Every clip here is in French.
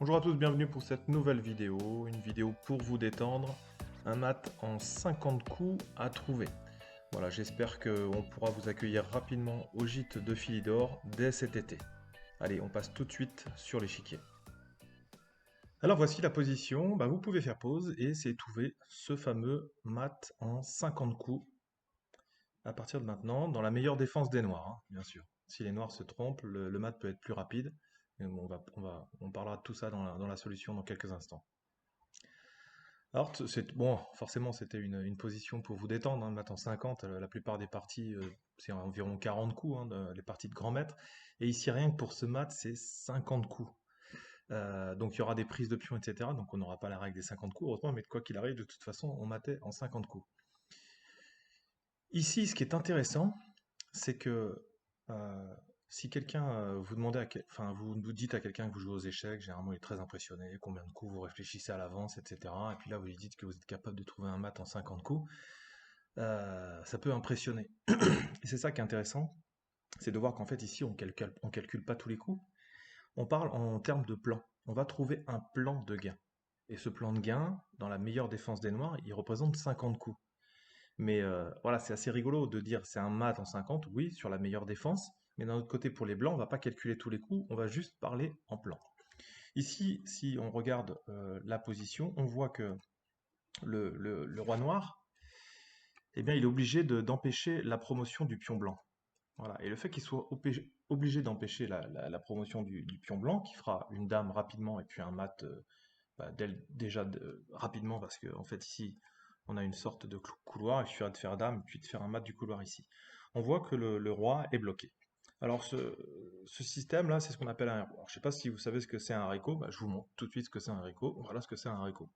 Bonjour à tous, bienvenue pour cette nouvelle vidéo, une vidéo pour vous détendre, un mat en 50 coups à trouver. Voilà, j'espère qu'on pourra vous accueillir rapidement au gîte de Philidor dès cet été. Allez, on passe tout de suite sur l'échiquier. Alors voici la position, vous pouvez faire pause et c'est trouver ce fameux mat en 50 coups à partir de maintenant, dans la meilleure défense des noirs, hein, bien sûr. Si les noirs se trompent, le mat peut être plus rapide, mais bon, on parlera de tout ça dans la solution dans quelques instants. Alors, bon, forcément, c'était une position pour vous détendre, hein, mat en 50, la plupart des parties, c'est environ 40 coups, hein, les parties de grand maître, et ici, rien que pour ce mat, c'est 50 coups. Donc, il y aura des prises de pions, etc., donc on n'aura pas la règle des 50 coups, heureusement, mais quoi qu'il arrive, de toute façon, on matait en 50 coups. Ici, ce qui est intéressant, c'est que si quelqu'un vous demandez enfin vous dites à quelqu'un que vous jouez aux échecs, généralement il est très impressionné, combien de coups vous réfléchissez à l'avance, etc. Et puis là vous lui dites que vous êtes capable de trouver un mat en 50 coups, ça peut impressionner. Et c'est ça qui est intéressant, c'est de voir qu'en fait ici on calcule pas tous les coups, on parle en termes de plan. On va trouver un plan de gain. Et ce plan de gain, dans la meilleure défense des noirs, il représente 50 coups. Mais voilà, c'est assez rigolo de dire c'est un mat en 50, oui, sur la meilleure défense, mais d'un autre côté, pour les blancs, on va pas calculer tous les coups, on va juste parler en plan. Ici, si on regarde la position, on voit que le roi noir, eh bien, il est obligé d'empêcher la promotion du pion blanc. Voilà. Et le fait qu'il soit obligé d'empêcher la promotion du pion blanc, qui fera une dame rapidement et puis un mat déjà rapidement, parce qu'en fait ici, on a une sorte de couloir, il suffira de faire dame, puis de faire un mat du couloir ici. On voit que le roi est bloqué. Alors ce système-là, c'est ce qu'on appelle un haricot. Alors, je ne sais pas si vous savez ce que c'est un haricot, je vous montre tout de suite ce que c'est un haricot. Voilà ce que c'est un haricot.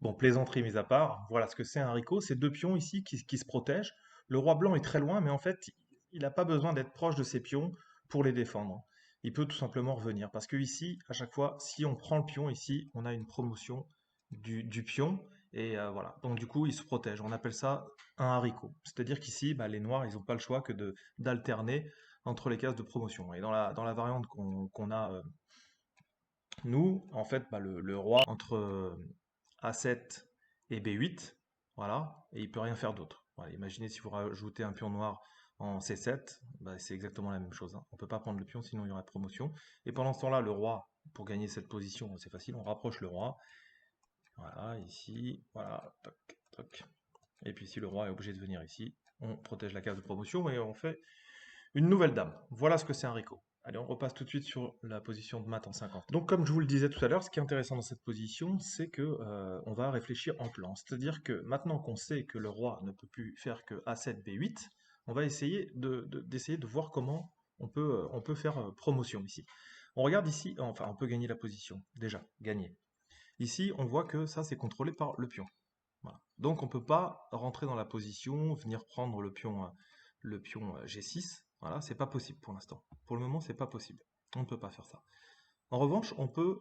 Bon, plaisanterie mise à part, voilà ce que c'est un haricot. C'est deux pions ici qui se protègent. Le roi blanc est très loin, mais en fait, il n'a pas besoin d'être proche de ses pions pour les défendre. Il peut tout simplement revenir. Parce que ici, à chaque fois, si on prend le pion ici, on a une promotion du pion. Et voilà. Donc du coup, il se protège. On appelle ça un haricot. C'est-à-dire qu'ici, les noirs, ils n'ont pas le choix que d'alterner entre les cases de promotion. Et dans la variante qu'on a, nous, en fait, le roi, entre A7 et B8, voilà, et il peut rien faire d'autre. Voilà, imaginez si vous rajoutez un pion noir en C7, c'est exactement la même chose, hein. On ne peut pas prendre le pion, sinon il y aurait promotion. Et pendant ce temps-là, le roi, pour gagner cette position, c'est facile, on rapproche le roi. Voilà, ici, voilà, toc, toc. Et puis si le roi est obligé de venir ici, on protège la case de promotion et on fait une nouvelle dame. Voilà ce que c'est un haricot. Allez, on repasse tout de suite sur la position de mat en 50. Donc, comme je vous le disais tout à l'heure, ce qui est intéressant dans cette position, c'est que on va réfléchir en plan. C'est-à-dire que maintenant qu'on sait que le roi ne peut plus faire que A7, B8, on va essayer d'essayer de voir comment on peut faire promotion ici. On regarde ici, enfin, on peut gagner la position, déjà, gagner. Ici, on voit que ça, c'est contrôlé par le pion. Voilà. Donc, on ne peut pas rentrer dans la position, venir prendre le pion G6. Voilà, c'est pas possible pour l'instant. Pour le moment, c'est pas possible. On ne peut pas faire ça. En revanche, on peut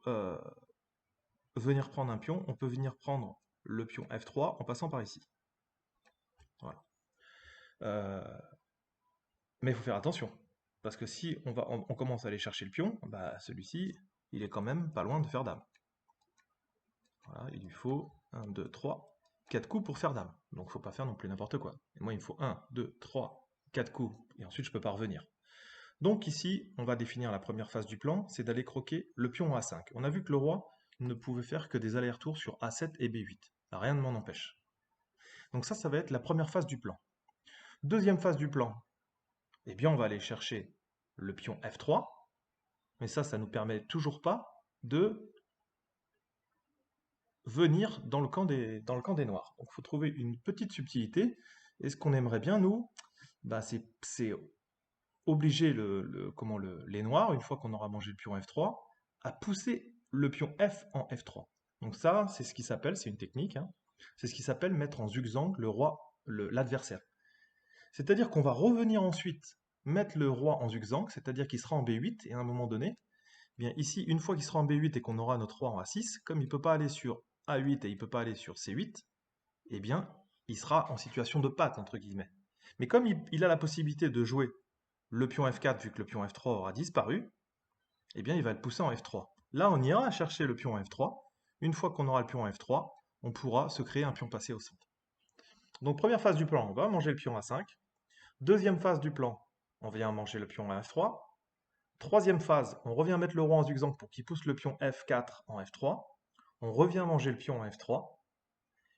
venir prendre un pion, on peut venir prendre le pion F3 en passant par ici. Voilà. Mais il faut faire attention. Parce que si on commence à aller chercher le pion, celui-ci, il est quand même pas loin de faire dame. Voilà, il lui faut 1, 2, 3, 4 coups pour faire dame. Donc il ne faut pas faire non plus n'importe quoi. Et moi, il me faut 1, 2, 3, 4 coups. Et ensuite, je ne peux pas revenir. Donc ici, on va définir la première phase du plan, c'est d'aller croquer le pion A5. On a vu que le roi ne pouvait faire que des allers-retours sur A7 et B8. Rien ne m'en empêche. Donc ça va être la première phase du plan. Deuxième phase du plan, eh bien on va aller chercher le pion F3, mais ça ne nous permet toujours pas de venir dans le camp des noirs. Donc il faut trouver une petite subtilité, et ce qu'on aimerait bien, nous, c'est obliger les noirs, une fois qu'on aura mangé le pion F3, à pousser le pion F en F3. Donc ça, c'est ce qui s'appelle, c'est une technique, hein, c'est ce qui s'appelle mettre en zigzag le roi, l'adversaire. C'est-à-dire qu'on va revenir ensuite mettre le roi en zigzag, c'est-à-dire qu'il sera en B8, et à un moment donné, eh bien ici, une fois qu'il sera en B8 et qu'on aura notre roi en A6, comme il ne peut pas aller sur A8 et il ne peut pas aller sur C8, eh bien, il sera en situation de patte, entre guillemets. Mais comme il a la possibilité de jouer le pion F4, vu que le pion F3 aura disparu, eh bien, il va le pousser en F3. Là, on ira chercher le pion en F3. Une fois qu'on aura le pion en F3, on pourra se créer un pion passé au centre. Donc, première phase du plan, on va manger le pion à 5. Deuxième phase du plan, on vient manger le pion à F3. Troisième phase, on revient mettre le roi en zigzag pour qu'il pousse le pion F4 en F3. On revient manger le pion en F3.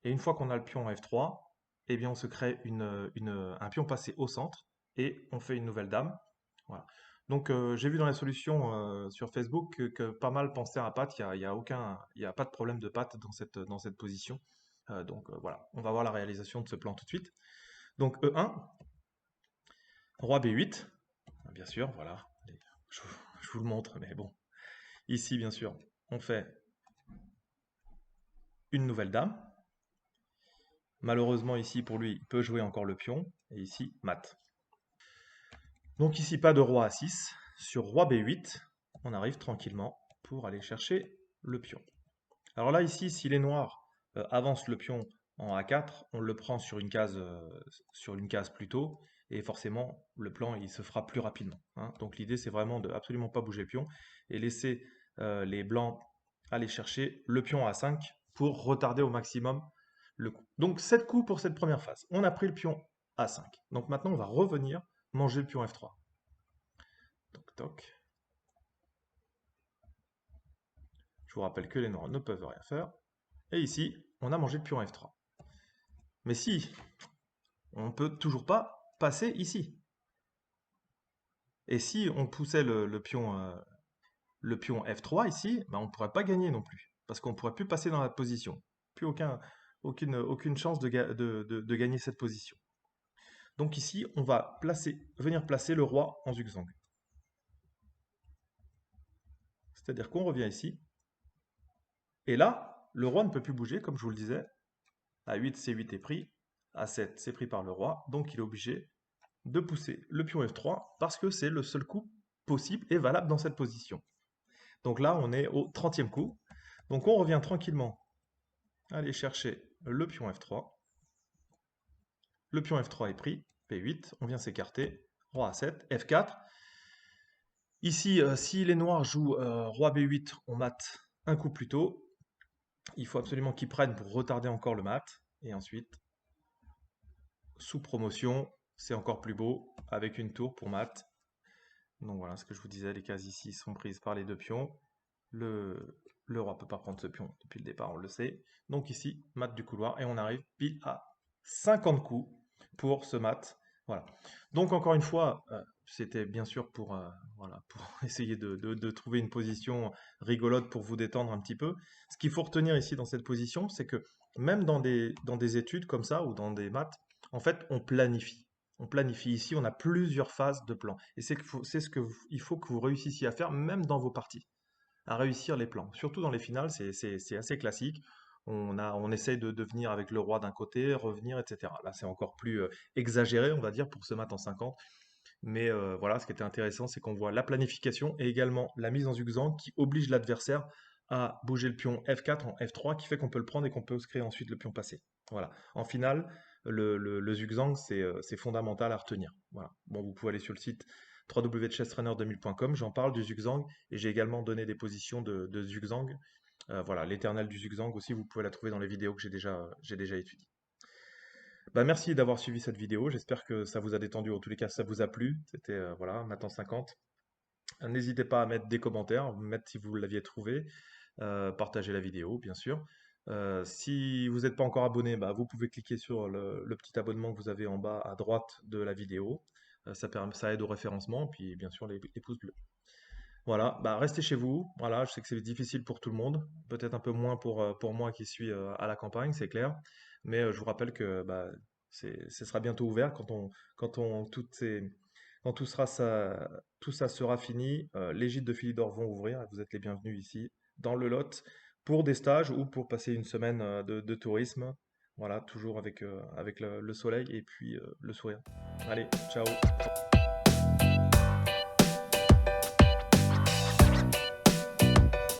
Et une fois qu'on a le pion en F3, eh bien, on se crée un pion passé au centre et on fait une nouvelle dame. Voilà. Donc, j'ai vu dans les solutions sur Facebook que pas mal pensaient à patte. Il y a pas de problème de patte dans cette position. Donc, voilà, on va voir la réalisation de ce plan tout de suite. Donc, E1, roi B8, bien sûr, voilà. Je, je vous le montre, mais bon. Ici, bien sûr, on fait une nouvelle dame. Malheureusement, ici, pour lui, il peut jouer encore le pion. Et ici, mat. Donc ici, pas de roi à 6. Sur roi B8, on arrive tranquillement pour aller chercher le pion. Alors là, ici, si les noirs avancent le pion en A4, on le prend sur une case plus tôt. Et forcément, le plan, il se fera plus rapidement, hein. Donc l'idée, c'est vraiment de absolument pas bouger le pion et laisser les blancs aller chercher le pion à 5 pour retarder au maximum le coup. Donc 7 coups pour cette première phase. On a pris le pion à 5. Donc maintenant, on va revenir manger le pion F3. Toc, toc. Je vous rappelle que les noirs ne peuvent rien faire. Et ici, on a mangé le pion F3. Mais si, on ne peut toujours pas passer ici. Et si on poussait le pion F3 ici, ben on ne pourrait pas gagner non plus. Parce qu'on ne pourrait plus passer dans la position. Plus aucune chance de gagner cette position. Donc ici, on va venir placer le roi en zigzag. C'est-à-dire qu'on revient ici. Et là, le roi ne peut plus bouger, comme je vous le disais. A8, C8 est pris. A7, c'est pris par le roi. Donc il est obligé de pousser le pion F3 parce que c'est le seul coup possible et valable dans cette position. Donc là, on est au 30e coup. Donc on revient tranquillement aller chercher le pion F3. Le pion F3 est pris, P8, on vient s'écarter, roi A7, F4. Ici, si les noirs jouent roi B8, on mate un coup plus tôt. Il faut absolument qu'ils prennent pour retarder encore le mat. Et ensuite, sous promotion, c'est encore plus beau, avec une tour pour mat. Donc voilà ce que je vous disais, les cases ici sont prises par les deux pions. Le roi ne peut pas prendre ce pion depuis le départ, on le sait. Donc ici, mat du couloir, et on arrive pile à 50 coups pour ce mat. Voilà. Donc encore une fois, c'était bien sûr voilà, pour essayer de trouver une position rigolote pour vous détendre un petit peu. Ce qu'il faut retenir ici dans cette position, c'est que même dans des études comme ça, ou dans des maths, en fait, on planifie. On planifie ici, on a plusieurs phases de plan. Et c'est ce qu'il faut que vous réussissiez à faire, même dans vos parties, à réussir les plans. Surtout dans les finales, c'est assez classique. On essaye de venir avec le roi d'un côté, revenir, etc. Là, c'est encore plus exagéré, on va dire, pour ce mat en 50. Mais voilà, ce qui était intéressant, c'est qu'on voit la planification et également la mise en zigzag qui oblige l'adversaire à bouger le pion F4 en F3, qui fait qu'on peut le prendre et qu'on peut se créer ensuite le pion passé. Voilà. En finale, le zigzag, c'est fondamental à retenir. Voilà. Bon, vous pouvez aller sur le site www.chesstrainer2000.com, j'en parle du zigzag et j'ai également donné des positions de zigzag. Voilà, l'éternel du zigzag aussi, vous pouvez la trouver dans les vidéos que j'ai déjà étudiées. Bah, merci d'avoir suivi cette vidéo. J'espère que ça vous a détendu. En tous les cas, ça vous a plu. C'était voilà, Nathan 50. N'hésitez pas à mettre des commentaires, mettre si vous l'aviez trouvé, partager la vidéo, bien sûr. Si vous n'êtes pas encore abonné, bah, vous pouvez cliquer sur le petit abonnement que vous avez en bas à droite de la vidéo. Ça aide au référencement, puis bien sûr les pouces bleus. Voilà, bah, restez chez vous. Voilà, je sais que c'est difficile pour tout le monde, peut-être un peu moins pour moi qui suis à la campagne, c'est clair. Mais je vous rappelle que bah, ce sera bientôt ouvert quand on, toutes ces, quand tout ça sera fini. Les gîtes de Philidor vont ouvrir. Vous êtes les bienvenus ici dans le Lot pour des stages ou pour passer une semaine de tourisme. Voilà, toujours avec le soleil et puis le sourire. Allez, ciao.